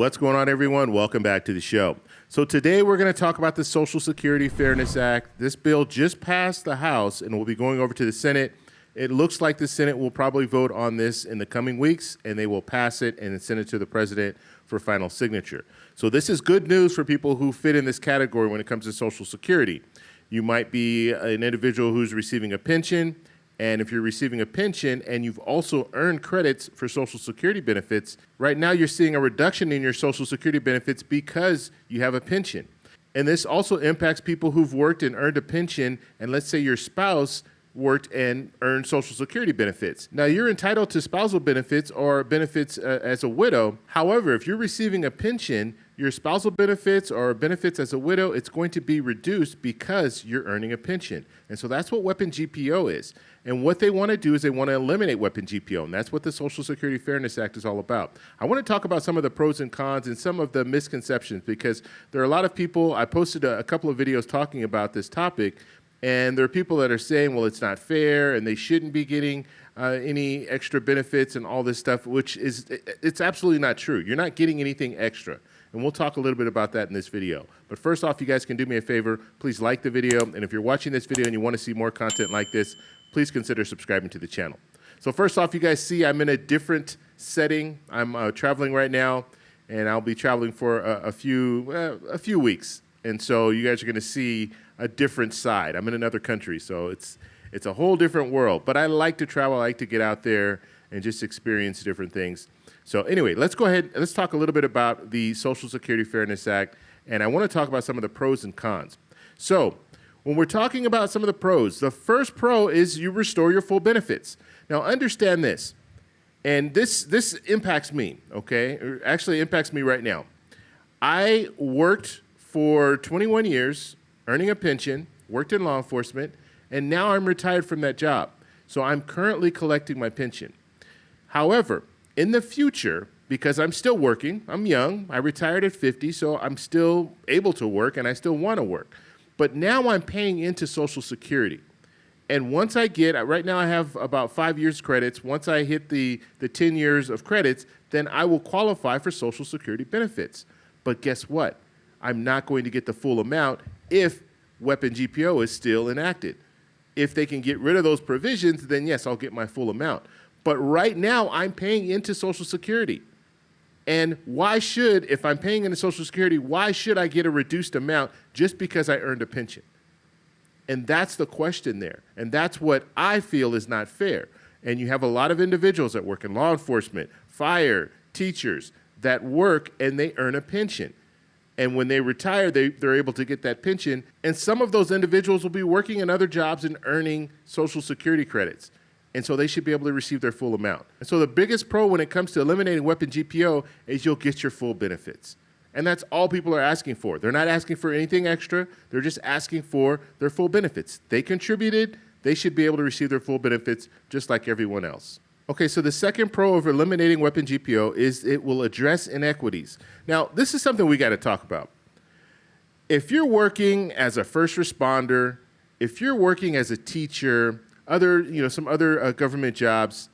What's going on, everyone? Welcome back to the show. So today we're going to talk about the Social Security Fairness Act. This bill just passed the House and will be going over to the Senate. It looks like the Senate will probably vote on this in the coming weeks, and they will pass it and send it to the president for final signature. So this is good news for people who fit in this category when it comes to Social Security. You might be an individual who's receiving a pension, and if you're receiving a pension and you've also earned credits for Social Security benefits, right now you're seeing a reduction in your Social Security benefits because you have a pension. And this also impacts people who've worked and earned a pension, and let's say your spouse worked and earned Social Security benefits. Now, you're entitled to spousal benefits or benefits as a widow. However, if you're receiving a pension, your spousal benefits or benefits as a widow, it's going to be reduced because you're earning a pension. And so that's what WEP and GPO is. And what they want to do is they want to eliminate WEP and GPO, and that's what the Social Security Fairness Act is all about. I want to talk about some of the pros and cons and some of the misconceptions, because there are a lot of people. I posted a couple of videos talking about this topic, and there are people that are saying, well, it's not fair and they shouldn't be getting any extra benefits and all this stuff, which is, it's absolutely not true. You're not getting anything extra. And we'll talk a little bit about that in this video. But first off, you guys can do me a favor. Please like the video. And if you're watching this video and you want to see more content like this, please consider subscribing to the channel. So first off, you guys see I'm in a different setting. I'm traveling right now, and I'll be traveling for a few weeks. And so you guys are going to see a different side. I'm in another country, so it's a whole different world. But I like to travel. I like to get out there and just experience different things. So anyway, let's go ahead. Let's talk a little bit about the Social Security Fairness Act, and I want to talk about some of the pros and cons. So when we're talking about some of the pros, the first pro is you restore your full benefits. Now understand this, and this impacts me, okay? It actually impacts me right now. I worked for 21 years, earning a pension, worked in law enforcement, and now I'm retired from that job. So I'm currently collecting my pension. However, in the future, because I'm still working, I'm young, I retired at 50, so I'm still able to work and I still want to work. But now I'm paying into Social Security. And once I get, right now I have about 5 years credits. Once I hit the 10 years of credits, then I will qualify for Social Security benefits. But guess what? I'm not going to get the full amount if WEP and GPO is still enacted. If they can get rid of those provisions, then yes, I'll get my full amount. But right now, I'm paying into Social Security. And why should, if I'm paying into Social Security, why should I get a reduced amount just because I earned a pension? And that's the question there. And that's what I feel is not fair. And you have a lot of individuals that work in law enforcement, fire, teachers, that work and they earn a pension. And when they retire, they're able to get that pension. And some of those individuals will be working in other jobs and earning Social Security credits. And so they should be able to receive their full amount. And so the biggest pro when it comes to eliminating WEP and GPO is you'll get your full benefits. And that's all people are asking for. They're not asking for anything extra. They're just asking for their full benefits. They contributed. They should be able to receive their full benefits just like everyone else. Okay, so the second pro of eliminating WEP and GPO is it will address inequities. Now, this is something we got to talk about. If you're working as a first responder, if you're working as a teacher, some other government jobs,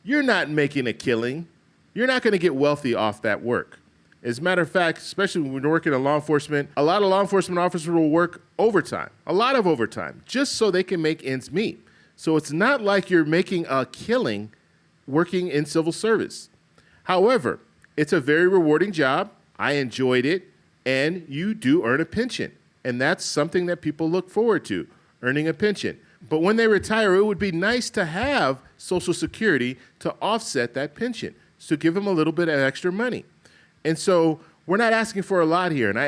you're not making a killing. You're not going to get wealthy off that work. As a matter of fact, especially when you're working in law enforcement, a lot of law enforcement officers will work overtime, a lot of overtime, just so they can make ends meet. So it's not like you're making a killing working in civil service. However, it's a very rewarding job. I enjoyed it, and you do earn a pension. And that's something that people look forward to, earning a pension. But when they retire, it would be nice to have Social Security to offset that pension, to give them a little bit of extra money. And so we're not asking for a lot here. And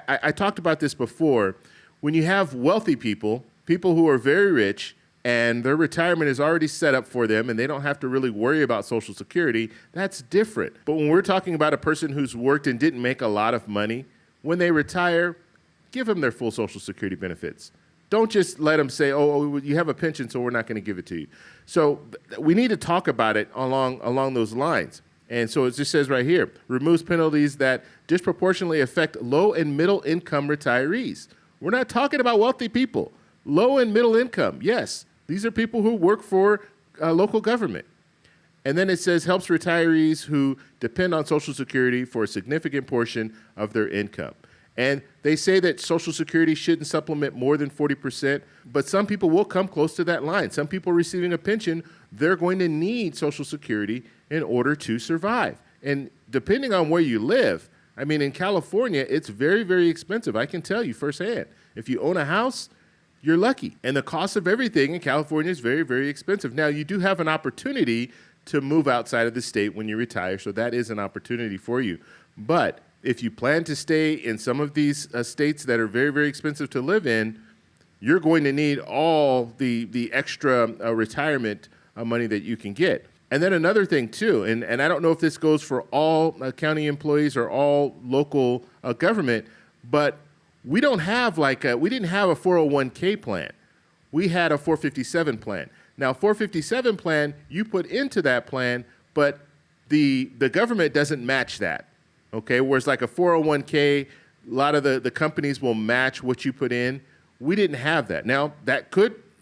I talked about this before. When you have wealthy people, people who are very rich, and their retirement is already set up for them and they don't have to really worry about Social Security, that's different. But when we're talking about a person who's worked and didn't make a lot of money, when they retire, give them their full Social Security benefits. Don't just let them say, oh, you have a pension, so we're not going to give it to you. So we need to talk about it along those lines. And so it just says right here, removes penalties that disproportionately affect low and middle income retirees. We're not talking about wealthy people. Low and middle income, yes. These are people who work for local government. And then it says helps retirees who depend on Social Security for a significant portion of their income. And they say that Social Security shouldn't supplement more than 40%, but some people will come close to that line. Some people receiving a pension, they're going to need Social Security in order to survive. And depending on where you live, I mean, in California, it's very, very expensive. I can tell you firsthand. If you own a house, you're lucky. And the cost of everything in California is very, very expensive. Now, you do have an opportunity to move outside of the state when you retire, so that is an opportunity for you. But if you plan to stay in some of these states that are very, very expensive to live in, you're going to need all the extra retirement money that you can get. And then another thing too, and I don't know if this goes for all county employees or all local government, but we don't have we didn't have a 401k plan. We had a 457 plan. Now, 457 plan, you put into that plan, but the government doesn't match that, okay? Whereas like a 401k, a lot of the companies will match what you put in. We didn't have that. Now,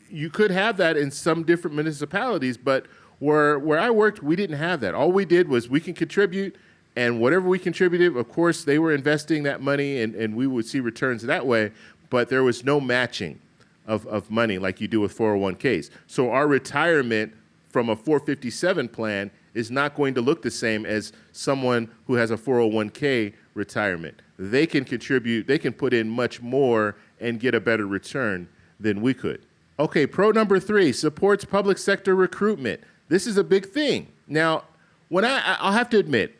you could have that in some different municipalities, but where I worked, we didn't have that. All we did was we can contribute, and whatever we contributed, of course, they were investing that money, and we would see returns that way, but there was no matching of money like you do with 401ks. So our retirement from a 457 plan is not going to look the same as someone who has a 401k retirement. They can contribute, they can put in much more and get a better return than we could. Okay, pro number 3, supports public sector recruitment. This is a big thing. Now, I'll have to admit,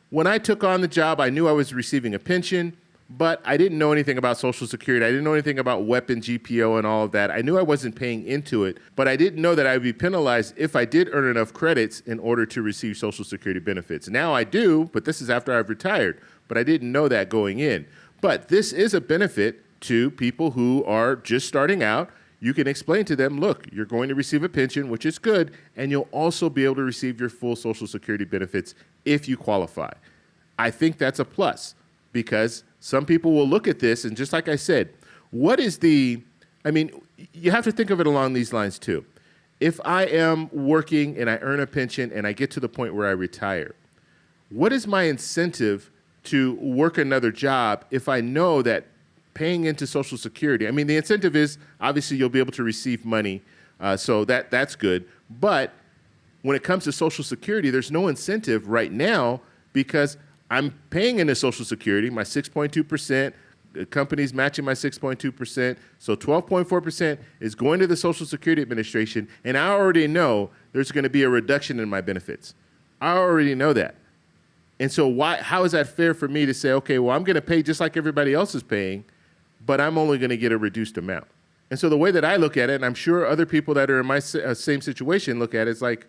when I took on the job, I knew I was receiving a pension, but I didn't know anything about Social Security. I didn't know anything about WEP and GPO and all of that. I knew I wasn't paying into it, but I didn't know that I would be penalized if I did earn enough credits in order to receive Social Security benefits. Now I do, but this is after I've retired, but I didn't know that going in. But this is a benefit to people who are just starting out. You can explain to them, look, you're going to receive a pension, which is good, and you'll also be able to receive your full Social Security benefits if you qualify. I think that's a plus because some people will look at this, and just like I said, you have to think of it along these lines too. If I am working and I earn a pension and I get to the point where I retire, what is my incentive to work another job if I know that paying into Social Security, the incentive is obviously you'll be able to receive money, so that's good. But when it comes to Social Security, there's no incentive right now because I'm paying into Social Security, my 6.2%, the company's matching my 6.2%, so 12.4% is going to the Social Security Administration, and I already know there's going to be a reduction in my benefits. I already know that. And so how is that fair for me to say, okay, well, I'm going to pay just like everybody else is paying, but I'm only going to get a reduced amount? And so the way that I look at it, and I'm sure other people that are in my same situation look at it, it's like,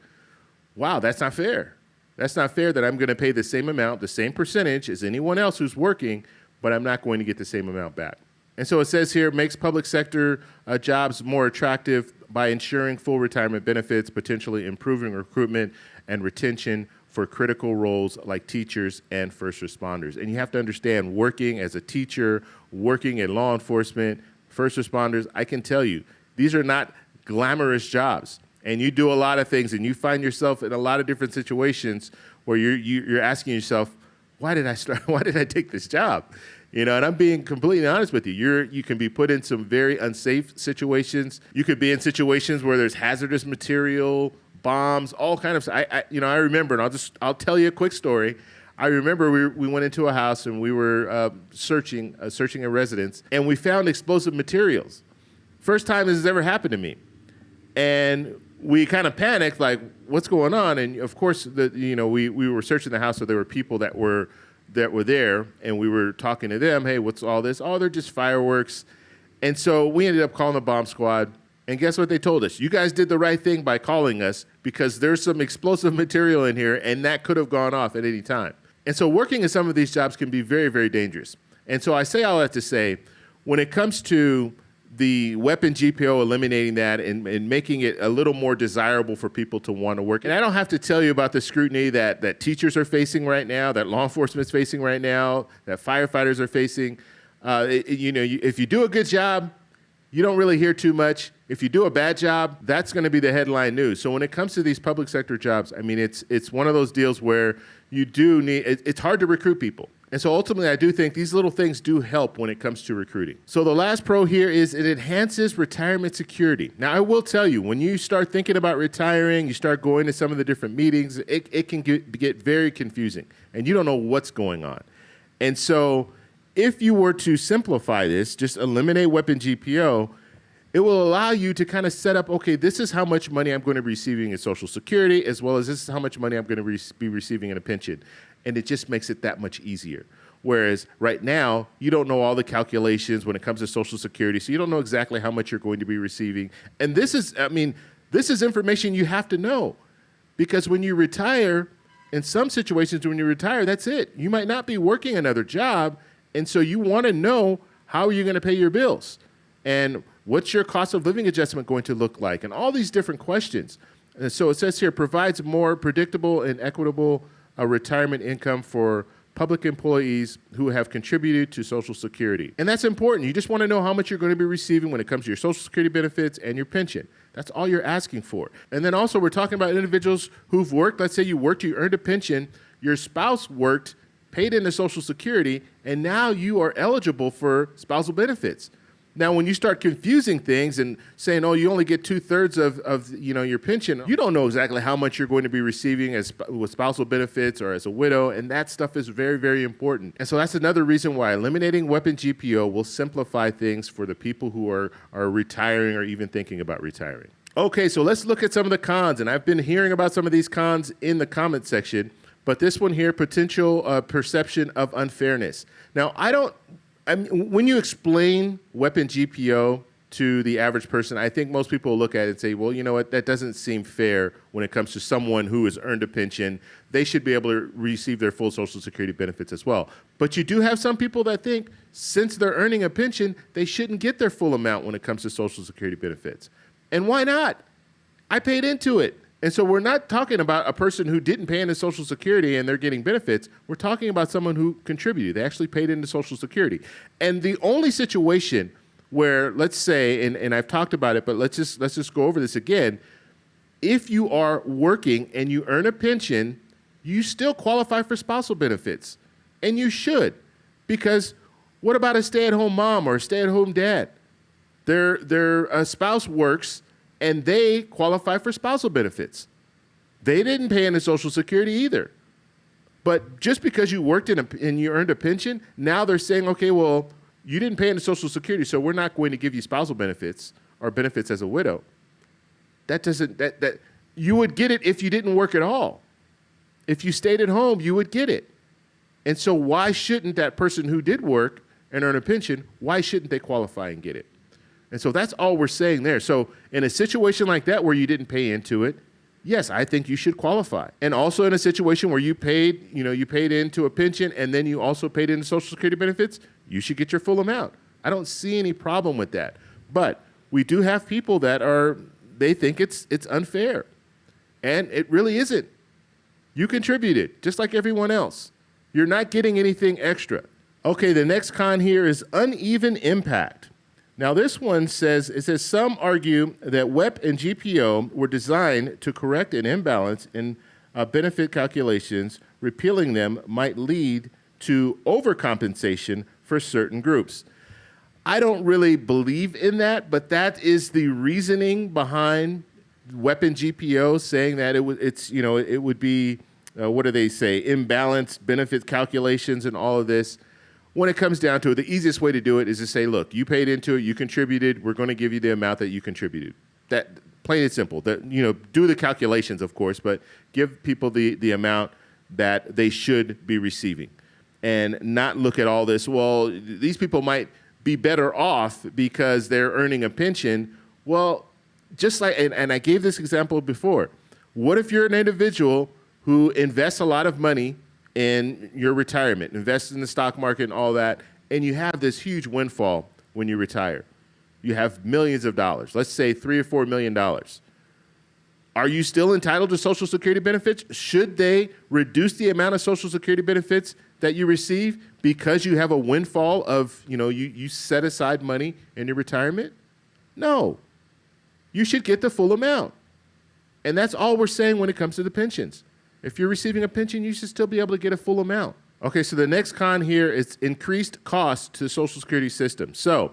wow, that's not fair. That's not fair that I'm going to pay the same amount, the same percentage as anyone else who's working, but I'm not going to get the same amount back. And so it says here, makes public sector jobs more attractive by ensuring full retirement benefits, potentially improving recruitment and retention for critical roles like teachers and first responders. And you have to understand, working as a teacher, working in law enforcement, first responders, I can tell you, these are not glamorous jobs. And you do a lot of things, and you find yourself in a lot of different situations where you're asking yourself, why did I start? Why did I take this job? And I'm being completely honest with you. You can be put in some very unsafe situations. You could be in situations where there's hazardous material, bombs, all kind of. I remember, and I'll tell you a quick story. I remember we went into a house and we were searching a residence, and we found explosive materials. First time this has ever happened to me, and we kind of panicked, like, what's going on? And of course, we were searching the house, so there were people that were there, and we were talking to them. Hey, what's all this? Oh, they're just fireworks. And so we ended up calling the bomb squad. And guess what they told us? You guys did the right thing by calling us because there's some explosive material in here, and that could have gone off at any time. And so working in some of these jobs can be very, very dangerous. And so I say all that to say, when it comes to the WEP and GPO, eliminating that and making it a little more desirable for people to want to work. And I don't have to tell you about the scrutiny that teachers are facing right now, that law enforcement is facing right now, that firefighters are facing. If you do a good job, you don't really hear too much. If you do a bad job, that's going to be the headline news. So when it comes to these public sector jobs, I mean, it's one of those deals where you do need, it's hard to recruit people. And so ultimately, I do think these little things do help when it comes to recruiting. So the last pro here is it enhances retirement security. Now, I will tell you, when you start thinking about retiring, you start going to some of the different meetings, it can get very confusing, and you don't know what's going on. And so if you were to simplify this, just eliminate WEP and GPO, it will allow you to kind of set up, okay, this is how much money I'm going to be receiving in Social Security, as well as this is how much money I'm going to be receiving in a pension. And it just makes it that much easier. Whereas right now, you don't know all the calculations when it comes to Social Security, so you don't know exactly how much you're going to be receiving. And this is, I mean, this is information you have to know, because when you retire, in some situations when you retire, that's it. You might not be working another job, and so you want to know how are you going to pay your bills, and what's your cost of living adjustment going to look like, and all these different questions. And so it says here, provides more predictable and equitable retirement income for public employees who have contributed to Social Security. And that's important. You just want to know how much you're going to be receiving when it comes to your Social Security benefits and your pension. That's all you're asking for. And then also we're talking about individuals who've worked. Let's say you worked, you earned a pension, your spouse worked, paid into Social Security, and now you are eligible for spousal benefits. Now, when you start confusing things and saying, oh, you only get 2/3 of your pension, you don't know exactly how much you're going to be receiving with spousal benefits or as a widow, and that stuff is very, very important. And so that's another reason why eliminating WEP and GPO will simplify things for the people who are retiring or even thinking about retiring. Okay, so let's look at some of the cons, and I've been hearing about some of these cons in the comment section, but this one here, potential perception of unfairness. Now, when you explain WEP and GPO to the average person, I think most people will look at it and say, well, you know what, that doesn't seem fair when it comes to someone who has earned a pension. They should be able to receive their full Social Security benefits as well. But you do have some people that think since they're earning a pension, they shouldn't get their full amount when it comes to Social Security benefits. And why not? I paid into it. And so we're not talking about a person who didn't pay into Social Security and they're getting benefits. We're talking about someone who contributed. They actually paid into Social Security. And the only situation where, let's say, and I've talked about it, but let's just go over this again. If you are working and you earn a pension, you still qualify for spousal benefits. And you should. Because what about a stay-at-home mom or a stay-at-home dad? Their spouse works, and they qualify for spousal benefits. They didn't pay into Social Security either. But just because you worked and you earned a pension, now they're saying, okay, well, you didn't pay into Social Security, so we're not going to give you spousal benefits or benefits as a widow. That you would get it if you didn't work at all. If you stayed at home, you would get it. And so why shouldn't that person who did work and earn a pension, why shouldn't they qualify and get it? And so that's all we're saying there. So in a situation like that where you didn't pay into it, yes, I think you should qualify. And also in a situation where you paid into a pension and then you also paid into Social Security benefits, you should get your full amount. I don't see any problem with that. But we do have people that they think it's unfair. And it really isn't. You contributed, just like everyone else. You're not getting anything extra. Okay, the next con here is uneven impact. Now this one says, some argue that WEP and GPO were designed to correct an imbalance in benefit calculations. Repealing them might lead to overcompensation for certain groups. I don't really believe in that, but that is the reasoning behind WEP and GPO saying that it would be, what do they say, imbalanced benefit calculations and all of this. When it comes down to it, the easiest way to do it is to say, look, you paid into it, you contributed, we're going to give you the amount that you contributed. That, plain and simple. That, do the calculations, of course, but give people the amount that they should be receiving. And not look at all this, well, these people might be better off because they're earning a pension. Well, just like, and I gave this example before. What if you're an individual who invests a lot of money in your retirement, invest in the stock market and all that, and you have this huge windfall when you retire? You have millions of dollars, let's say $3 or $4 million. Are you still entitled to Social Security benefits? Should they reduce the amount of Social Security benefits that you receive because you have a windfall of, you set aside money in your retirement? No, you should get the full amount. And that's all we're saying when it comes to the pensions. If you're receiving a pension, you should still be able to get a full amount. Okay, so the next con here is increased cost to the Social Security system. So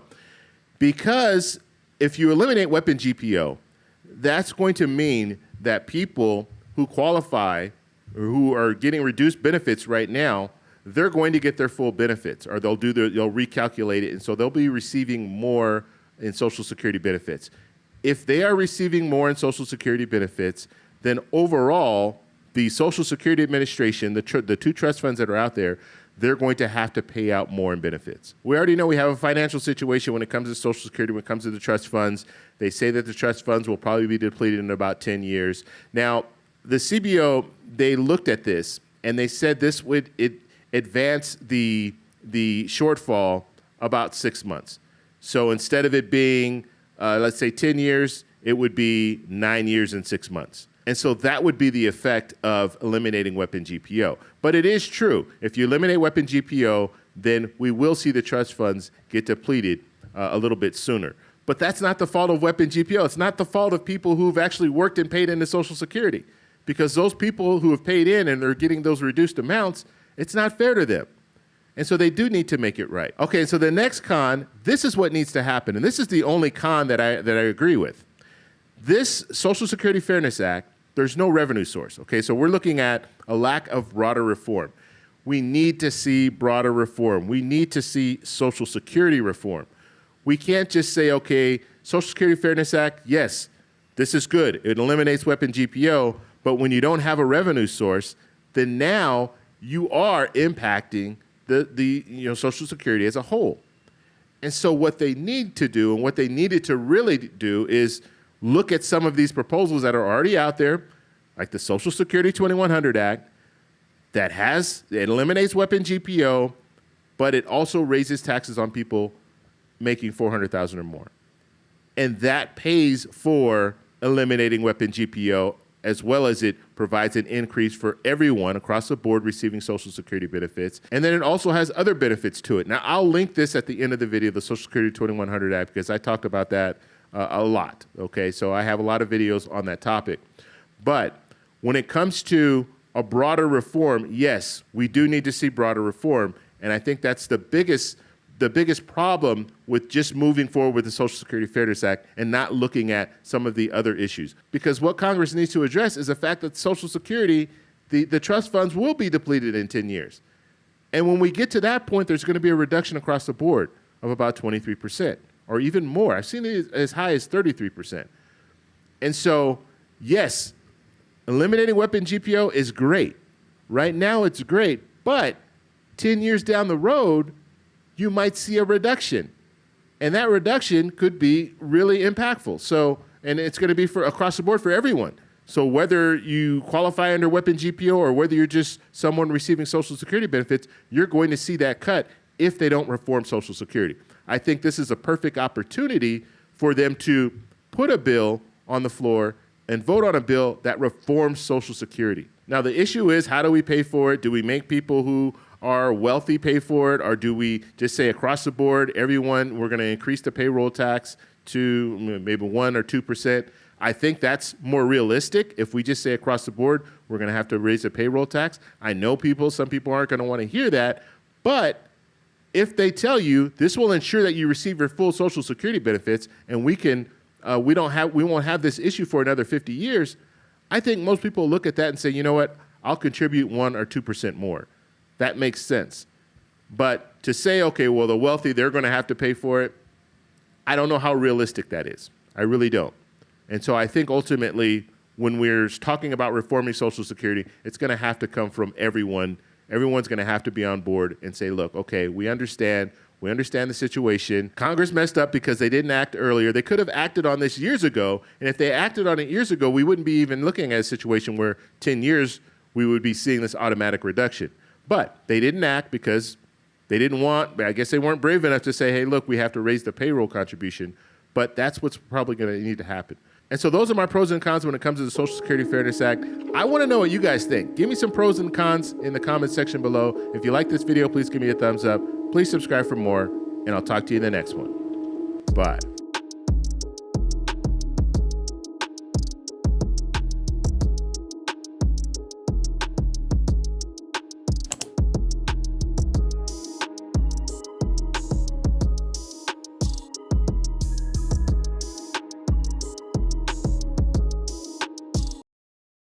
because if you eliminate WEP and GPO, that's going to mean that people who qualify or who are getting reduced benefits right now, they're going to get their full benefits, or they'll recalculate it, and so they'll be receiving more in Social Security benefits. If they are receiving more in Social Security benefits, then overall, the Social Security Administration, the two trust funds that are out there, they're going to have to pay out more in benefits. We already know we have a financial situation when it comes to Social Security, when it comes to the trust funds. They say that the trust funds will probably be depleted in about 10 years. Now, the CBO, they looked at this, and they said this would advance the shortfall about 6 months. So instead of it being, let's say 10 years, it would be 9 years and 6 months. And so that would be the effect of eliminating WEP and GPO. But it is true, if you eliminate WEP and GPO, then we will see the trust funds get depleted a little bit sooner. But that's not the fault of WEP and GPO. It's not the fault of people who've actually worked and paid into Social Security, because those people who have paid in and they're getting those reduced amounts, it's not fair to them. And so they do need to make it right. Okay, so the next con, this is what needs to happen, and this is the only con that I agree with. This Social Security Fairness Act, there's no revenue source, okay? So we're looking at a lack of broader reform. We need to see broader reform. We need to see Social Security reform. We can't just say, okay, Social Security Fairness Act, yes, this is good. It eliminates WEP and GPO, but when you don't have a revenue source, then now you are impacting the Social Security as a whole. And so what they need to do, and what they needed to really do, is look at some of these proposals that are already out there, like the Social Security 2100 Act, that it eliminates WEP and GPO, but it also raises taxes on people making $400,000 or more. And that pays for eliminating WEP and GPO, as well as it provides an increase for everyone across the board receiving Social Security benefits. And then it also has other benefits to it. Now, I'll link this at the end of the video, the Social Security 2100 Act, because I talked about that a lot, okay? So I have a lot of videos on that topic. But when it comes to a broader reform, yes, we do need to see broader reform. And I think that's the biggest problem with just moving forward with the Social Security Fairness Act and not looking at some of the other issues. Because what Congress needs to address is the fact that Social Security, the trust funds will be depleted in 10 years. And when we get to that point, there's going to be a reduction across the board of about 23%, or even more. I've seen it as high as 33%. And so, yes, eliminating WEP and GPO is great. Right now it's great, but 10 years down the road, you might see a reduction. And that reduction could be really impactful. So, and it's going to be for across the board for everyone. So whether you qualify under WEP and GPO or whether you're just someone receiving Social Security benefits, you're going to see that cut if they don't reform Social Security. I think this is a perfect opportunity for them to put a bill on the floor and vote on a bill that reforms Social Security. Now, the issue is, how do we pay for it? Do we make people who are wealthy pay for it, or do we just say across the board, everyone, we're going to increase the payroll tax to maybe 1 or 2%? I think that's more realistic. If we just say across the board, we're going to have to raise the payroll tax. I know some people aren't going to want to hear that, but if they tell you this will ensure that you receive your full Social Security benefits, and we won't have this issue for another 50 years, I think most people look at that and say, you know what, I'll contribute 1 or 2% more. That makes sense. But to say, okay, well, the wealthy, they're going to have to pay for it, I don't know how realistic that is. I really don't. And so I think ultimately, when we're talking about reforming Social Security, it's going to have to come from everyone. Everyone's going to have to be on board and say, look, okay, we understand the situation. Congress messed up because they didn't act earlier. They could have acted on this years ago. And if they acted on it years ago, we wouldn't be even looking at a situation where 10 years we would be seeing this automatic reduction. But they didn't act because they didn't want, I guess they weren't brave enough to say, hey, look, we have to raise the payroll contribution. But that's what's probably going to need to happen. And so those are my pros and cons when it comes to the Social Security Fairness Act. I want to know what you guys think. Give me some pros and cons in the comments section below. If you like this video, please give me a thumbs up. Please subscribe for more, and I'll talk to you in the next one. Bye.